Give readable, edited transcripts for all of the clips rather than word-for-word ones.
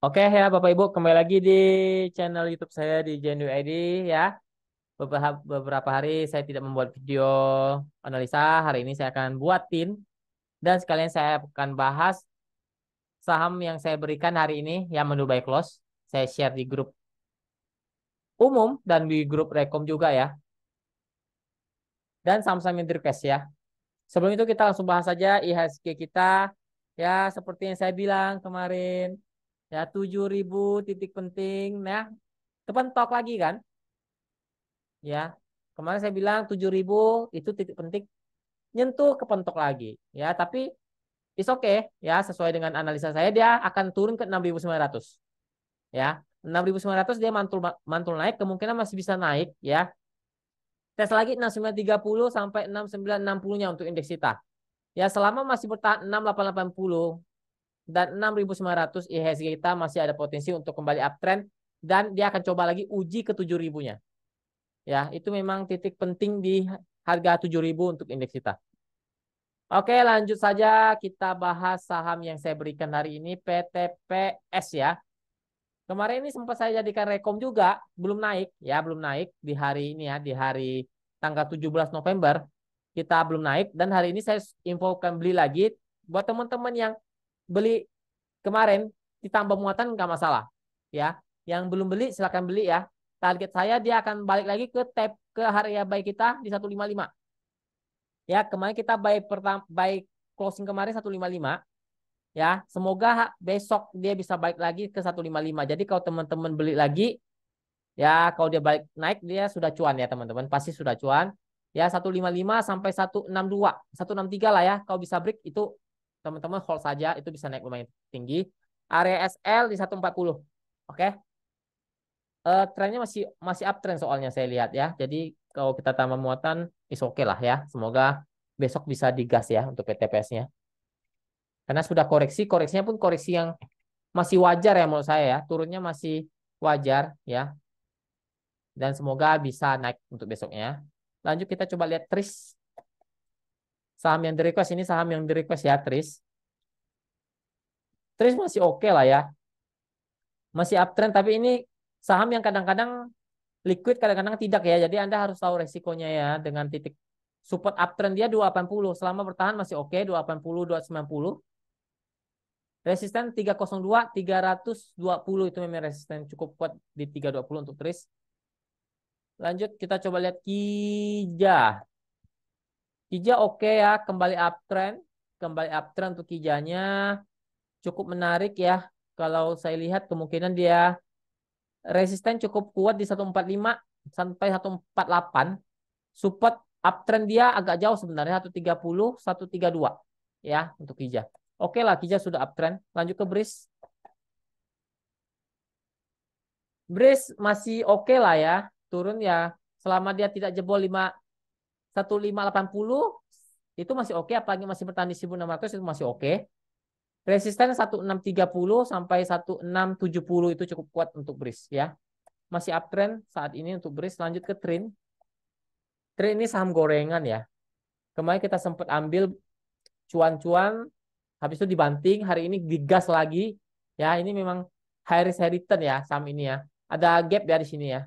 Oke ya Bapak Ibu, kembali lagi di channel YouTube saya di Jenu ID ya. Beberapa hari saya tidak membuat video analisa. Hari ini saya akan buatin dan sekalian saya akan bahas saham yang saya berikan hari ini yang menu buy close. Saya share di grup umum dan di grup rekom juga ya. Dan saham-saham yang di request ya. Sebelum itu kita langsung bahas saja IHSG kita. Ya, seperti yang saya bilang kemarin. Ya, 7.000 titik penting. Ya, kepentok lagi kan. Ya, kemarin saya bilang 7.000 itu titik penting nyentuh kepentok lagi. Ya, tapi it's okay ya, sesuai dengan analisa saya dia akan turun ke 6.900. Ya, 6.900 dia mantul mantul naik, kemungkinan masih bisa naik ya. Tes lagi 6930 sampai 6960-nya untuk indeks kita. Ya, selama masih bertahan 6880 dan 6.900 IHSG kita masih ada potensi untuk kembali uptrend dan dia akan coba lagi uji ke 7.000-nya. Ya, itu memang titik penting di harga 7.000 untuk indeks kita. Oke, lanjut saja kita bahas saham yang saya berikan hari ini PTPS ya. Kemarin ini sempat saya jadikan rekom juga, belum naik ya, belum naik di hari ini ya, di hari tanggal 17 November kita belum naik dan hari ini saya infokan beli lagi buat teman-teman yang beli kemarin ditambah muatan nggak masalah ya. Yang belum beli silakan beli ya. Target saya dia akan balik lagi ke ke area buy kita di 155. Ya, kemarin kita buy closing kemarin 155 ya. Semoga besok dia bisa balik lagi ke 155. Jadi kalau teman-teman beli lagi ya, kalau dia balik naik dia sudah cuan ya teman-teman, pasti sudah cuan. Ya 155 sampai 162, 163 lah ya. Kalau bisa break itu teman-teman hold saja, itu bisa naik lumayan tinggi. Area SL di 140. Oke. Trennya masih masih uptrend soalnya saya lihat ya. Jadi kalau kita tambah muatan is oke lah ya. Semoga besok bisa digas ya untuk PTPS-nya. Karena sudah koreksi, koreksinya pun koreksi yang masih wajar ya menurut saya ya. Turunnya masih wajar ya. Dan semoga bisa naik untuk besoknya. Lanjut kita coba lihat TRIS. Saham yang di request ini saham yang di request ya TRIS. TRIS masih oke lah ya. Masih uptrend tapi ini saham yang kadang-kadang liquid kadang-kadang tidak ya. Jadi Anda harus tahu resikonya ya dengan titik support uptrend dia 280. Selama bertahan masih oke 280 290. Resisten 302 320 itu memang resisten cukup kuat di 320 untuk TRIS. Lanjut kita coba lihat Kija. Kija oke ya, kembali uptrend. Kembali uptrend untuk Kijanya cukup menarik ya. Kalau saya lihat kemungkinan dia resisten cukup kuat di 145 sampai 148. Support uptrend dia agak jauh sebenarnya 130, 132 ya untuk Kija. Oke lah, Kija sudah uptrend. Lanjut ke BRIS. BRIS masih oke lah ya. Turun ya. Selama dia tidak jebol 1580 itu masih oke, apalagi masih bertahan di 1600 itu masih oke. Resisten 1630 sampai 1670 itu cukup kuat untuk BRIS ya. Masih uptrend saat ini untuk BRIS. Lanjut ke TRIN. TRIN ini saham gorengan ya. Kemarin kita sempat ambil cuan-cuan, habis itu dibanting, hari ini digas lagi. Ya, ini memang high risk high return ya saham ini ya. Ada gap ya di sini ya.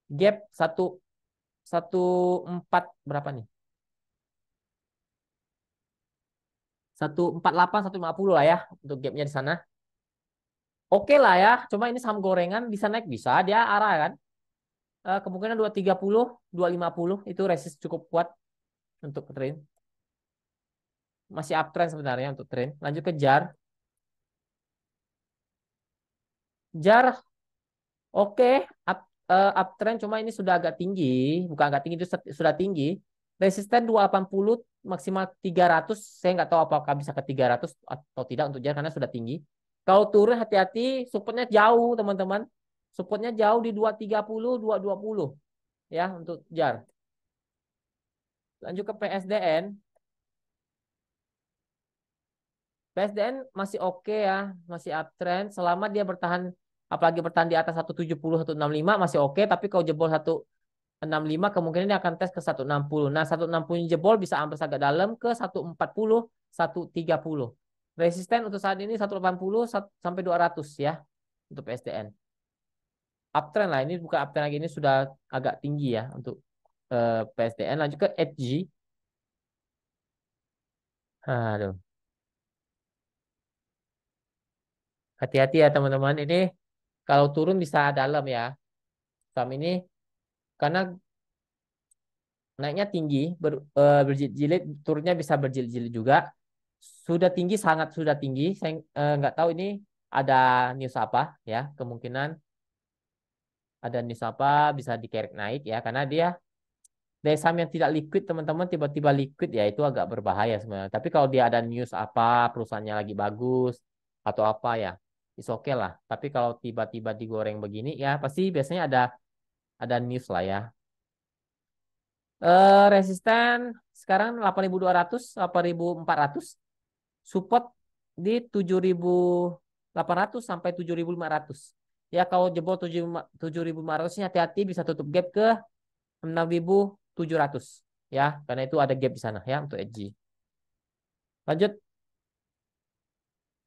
Gap satu empat berapa nih? 148 150 lah ya untuk gapnya di sana. Oke lah ya, cuma ini saham gorengan bisa naik bisa dia arah kan. Kemungkinan 230 250 itu resist cukup kuat untuk trend. Masih uptrend sebenarnya untuk trend. Lanjut ke JAR. JAR oke, uptrend cuma ini sudah agak tinggi, bukan agak tinggi itu sudah tinggi. Resisten 280 maksimal 300, saya nggak tahu apakah bisa ke 300 atau tidak untuk JAR karena sudah tinggi. Kalau turun hati-hati, supportnya jauh teman-teman. Supportnya jauh di 230, 220 ya untuk JAR. Lanjut ke PSDN. PSDN masih oke ya, masih uptrend selama dia bertahan, apalagi bertahan di atas 170 165 masih oke, tapi kalau jebol 165 kemungkinan dia akan tes ke 160. Nah, 160 jebol bisa ambles agak dalam ke 140 130. Resisten untuk saat ini 180 sampai 200 ya untuk PSDN. Uptrend lah, ini bukan uptrend lagi, ini sudah agak tinggi ya untuk PSDN. Lanjut ke HG. Aduh, hati-hati ya teman-teman. Ini kalau turun bisa dalam ya. Saham ini karena naiknya tinggi, berjilid-jilid, turunnya bisa berjilid-jilid juga. Sudah tinggi, sangat sudah tinggi. Saya nggak tahu ini ada news apa ya. Kemungkinan ada news apa bisa dikerek naik ya. Karena dia dari saham yang tidak liquid teman-teman tiba-tiba liquid ya itu agak berbahaya sebenarnya. Tapi kalau dia ada news apa, perusahaannya lagi bagus atau apa ya, is oke lah. Tapi kalau tiba-tiba digoreng begini ya pasti biasanya ada news lah ya. Resisten sekarang 8.200, 8.400. Support di 7.800 sampai 7.500. Ya kalau jebol 7.500 hati-hati bisa tutup gap ke 6.700 ya, karena itu ada gap di sana ya untuk edgy. Lanjut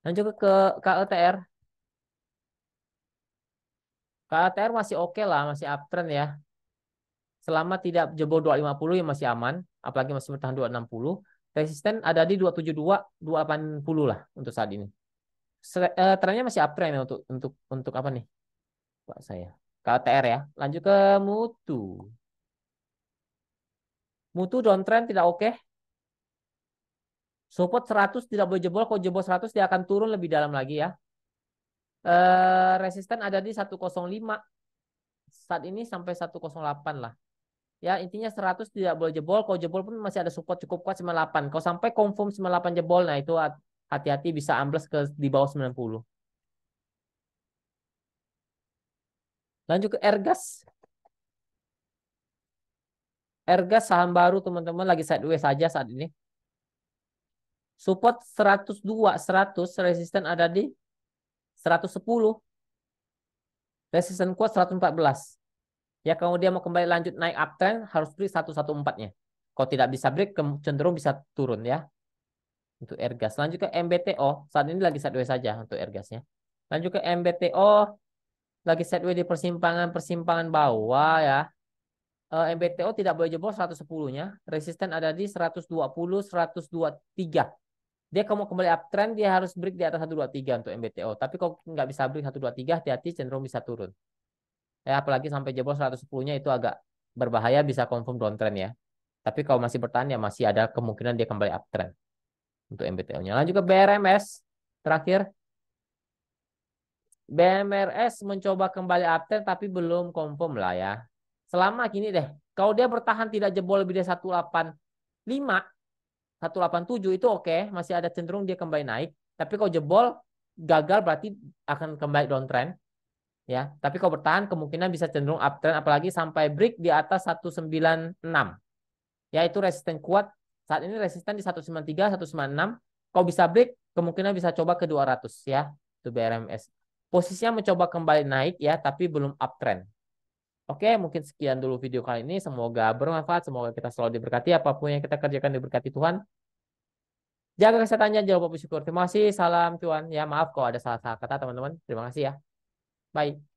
lanjut ke KLTR. KLTR masih oke lah, masih uptrend ya. Selama tidak jebol 250 ya masih aman, apalagi masih bertahan 260. Resisten ada di 272, 280 lah untuk saat ini. Trennya masih uptrend ya untuk apa nih? Pak saya. KLTR ya. Lanjut ke Mutu. Mutu downtrend tidak oke. Support 100 tidak boleh jebol. Kalau jebol 100 dia akan turun lebih dalam lagi ya. Resisten ada di 105 saat ini sampai 108 lah. Ya, intinya 100 tidak boleh jebol. Kalau jebol pun masih ada support cukup kuat 98. Kalau sampai confirm 98 jebol, nah itu hati-hati bisa ambles ke di bawah 90. Lanjut ke Ergas. Ergas saham baru teman-teman lagi sideways saja saat ini. Support 102, 100, resisten ada di 110. Resisten kuat 114. Ya kalau dia mau kembali lanjut naik uptrend harus beli 114-nya. Kalau tidak bisa break cenderung bisa turun ya untuk Airgas. Lanjut ke MBTO. Saat ini lagi sideways saja untuk Airgasnya. Lanjut ke MBTO lagi sideways di persimpangan bawah ya. MBTO tidak boleh jebol 110-nya. Resisten ada di 120, 123. Dia kalau mau kembali uptrend dia harus break di atas 123 untuk MBTO. Tapi kalau nggak bisa break 123 hati-hati cenderung bisa turun. Ya, apalagi sampai jebol 110-nya itu agak berbahaya bisa confirm downtrend ya. Tapi kalau masih bertahan ya masih ada kemungkinan dia kembali uptrend untuk MBTO-nya. Lanjut ke BRMS. Terakhir, BMRS mencoba kembali uptrend tapi belum confirm lah ya. Selama gini deh, kalau dia bertahan tidak jebol lebih dari 185, 187 itu oke, masih ada cenderung dia kembali naik. Tapi kalau jebol gagal berarti akan kembali downtrend. Ya, tapi kalau bertahan kemungkinan bisa cenderung uptrend apalagi sampai break di atas 196. Ya, itu resisten kuat. Saat ini resisten di 193, 196. Kalau bisa break kemungkinan bisa coba ke 200 ya. Itu BRMS. Posisinya mencoba kembali naik ya, tapi belum uptrend. Oke, mungkin sekian dulu video kali ini. Semoga bermanfaat, semoga kita selalu diberkati apapun yang kita kerjakan diberkati Tuhan. Jaga kesehatannya, jangan lupa bersyukur. Terima kasih. Salam cuan. Ya, maaf kalau ada salah-salah kata teman-teman. Terima kasih ya. Bye.